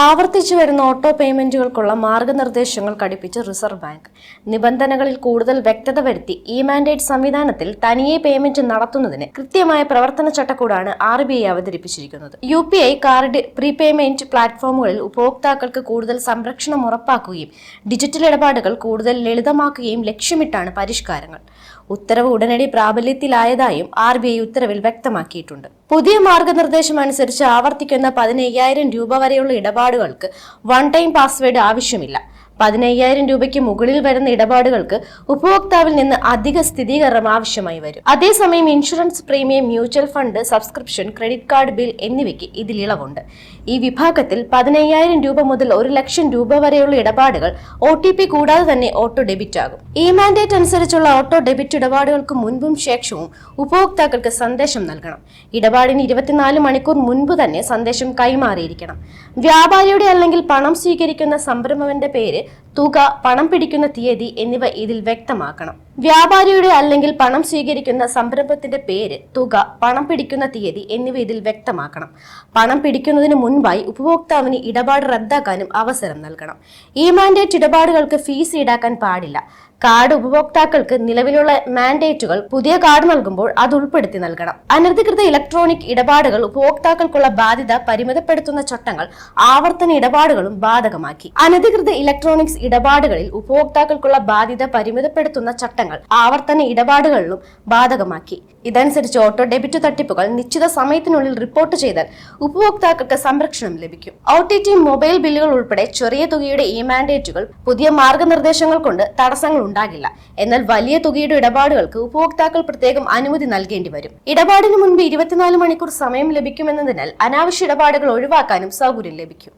ആവർത്തിച്ചു വരുന്ന ഓട്ടോ പേയ്മെന്റുകൾക്കുള്ള മാർഗനിർദ്ദേശങ്ങൾ കടുപ്പിച്ച് റിസർവ് ബാങ്ക്. നിബന്ധനകളിൽ കൂടുതൽ വ്യക്തത വരുത്തി ഇ മാൻഡേറ്റ് സംവിധാനത്തിൽ തനിയെ പേയ്മെന്റ് നടത്തുന്നതിന് കൃത്യമായ പ്രവർത്തന ചട്ടക്കൂടാണ് RBI അവതരിപ്പിച്ചിരിക്കുന്നത്. UPI കാർഡ് പ്രീപേയ്മെന്റ് പ്ലാറ്റ്ഫോമുകളിൽ ഉപഭോക്താക്കൾക്ക് കൂടുതൽ സംരക്ഷണം ഉറപ്പാക്കുകയും ഡിജിറ്റൽ ഇടപാടുകൾ കൂടുതൽ ലളിതമാക്കുകയും ലക്ഷ്യമിട്ടാണ് പരിഷ്കാരങ്ങൾ. ഉത്തരവ് ഉടനടി പ്രാബല്യത്തിലായതായും RBI ഉത്തരവിൽ വ്യക്തമാക്കിയിട്ടുണ്ട്. പുതിയ മാർഗനിർദ്ദേശം അനുസരിച്ച് ആവർത്തിക്കുന്ന 15,000 രൂപ വരെയുള്ള ഇടപാടുകൾക്ക് വൺ ടൈം പാസ്വേഡ് ആവശ്യമില്ല. 15,000 രൂപയ്ക്ക് മുകളിൽ വരുന്ന ഇടപാടുകൾക്ക് ഉപഭോക്താവിൽ നിന്ന് അധിക സ്ഥിരീകരണം ആവശ്യമായി വരും. അതേസമയം insurance premium, mutual fund subscription, credit card bill എന്നിവയ്ക്ക് ഇതിൽ ഇളവുണ്ട്. ഈ വിഭാഗത്തിൽ 15,000 രൂപ മുതൽ 1,00,000 രൂപ വരെയുള്ള ഇടപാടുകൾ OTP കൂടാതെ തന്നെ ഓട്ടോ ഡെബിറ്റ് ആകും. ഈ മാൻഡേറ്റ് അനുസരിച്ചുള്ള ഓട്ടോ ഡെബിറ്റ് ഇടപാടുകൾക്ക് മുൻപും ശേഷവും ഉപഭോക്താക്കൾക്ക് സന്ദേശം നൽകണം. ഇടപാടിന് 24 മണിക്കൂർ മുൻപ് തന്നെ സന്ദേശം കൈമാറിയിരിക്കണം. വ്യാപാരിയുടെ അല്ലെങ്കിൽ പണം സ്വീകരിക്കുന്ന സംരംഭകന്റെ പേര്, തുക, പണം പിടിക്കുന്ന തീയതി എന്നിവ ഇതിൽ വ്യക്തമാക്കണം. വ്യാപാരിയുടെ അല്ലെങ്കിൽ പണം സ്വീകരിക്കുന്ന സംരംഭത്തിന്റെ പേര്, തുക, പണം പിടിക്കുന്ന തീയതി എന്നിവ ഇതിൽ വ്യക്തമാക്കണം. പണം പിടിക്കുന്നതിന് മുൻപായി ഉപഭോക്താവിന് ഇടപാട് റദ്ദാക്കാനും അവസരം നൽകണം. ഈ മാൻഡേറ്റ് ഇടപാടുകൾക്ക് ഫീസ് ഈടാക്കാൻ പാടില്ല. കാർഡ് ഉപഭോക്താക്കൾക്ക് നിലവിലുള്ള മാൻഡേറ്റുകൾ പുതിയ കാർഡ് നൽകുമ്പോൾ അത് ഉൾപ്പെടുത്തി നൽകണം. അനധികൃത ഇലക്ട്രോണിക് ഇടപാടുകൾ ഉപഭോക്താക്കൾക്കുള്ള ബാധ്യത പരിമിതപ്പെടുത്തുന്ന ചട്ടങ്ങൾ ആവർത്തന ഇടപാടുകളും ബാധകമാക്കി. അനധികൃത ഇലക്ട്രോണിക്സ് ഇടപാടുകളിൽ ഉപഭോക്താക്കൾക്കുള്ള ബാധ്യത പരിമിതപ്പെടുത്തുന്ന ചട്ടങ്ങൾ ആവർത്തന ഇടപാടുകളിലും ബാധകമാക്കി. ഇതനുസരിച്ച് ഓട്ടോ ഡെബിറ്റ് തട്ടിപ്പുകൾ നിശ്ചിത സമയത്തിനുള്ളിൽ റിപ്പോർട്ട് ചെയ്താൽ ഉപഭോക്താക്കൾക്ക് സംരക്ഷണം ലഭിക്കും. OTT മൊബൈൽ ബില്ലുകൾ ഉൾപ്പെടെ ചെറിയ തുകയുടെ ഈ മാൻഡേറ്റുകൾ പുതിയ മാർഗനിർദ്ദേശങ്ങൾ കൊണ്ട് തടസ്സങ്ങൾ ഉണ്ടാകില്ല. എന്നാൽ വലിയ തുകയുടെ ഇടപാടുകൾക്ക് ഉപഭോക്താക്കൾ പ്രത്യേകം അനുമതി നൽകേണ്ടി വരും. ഇടപാടിന് മുൻപ് 24 മണിക്കൂർ സമയം ലഭിക്കുമെന്നതിനാൽ അനാവശ്യ ഇടപാടുകൾ ഒഴിവാക്കാനും സൗകര്യം ലഭിക്കും.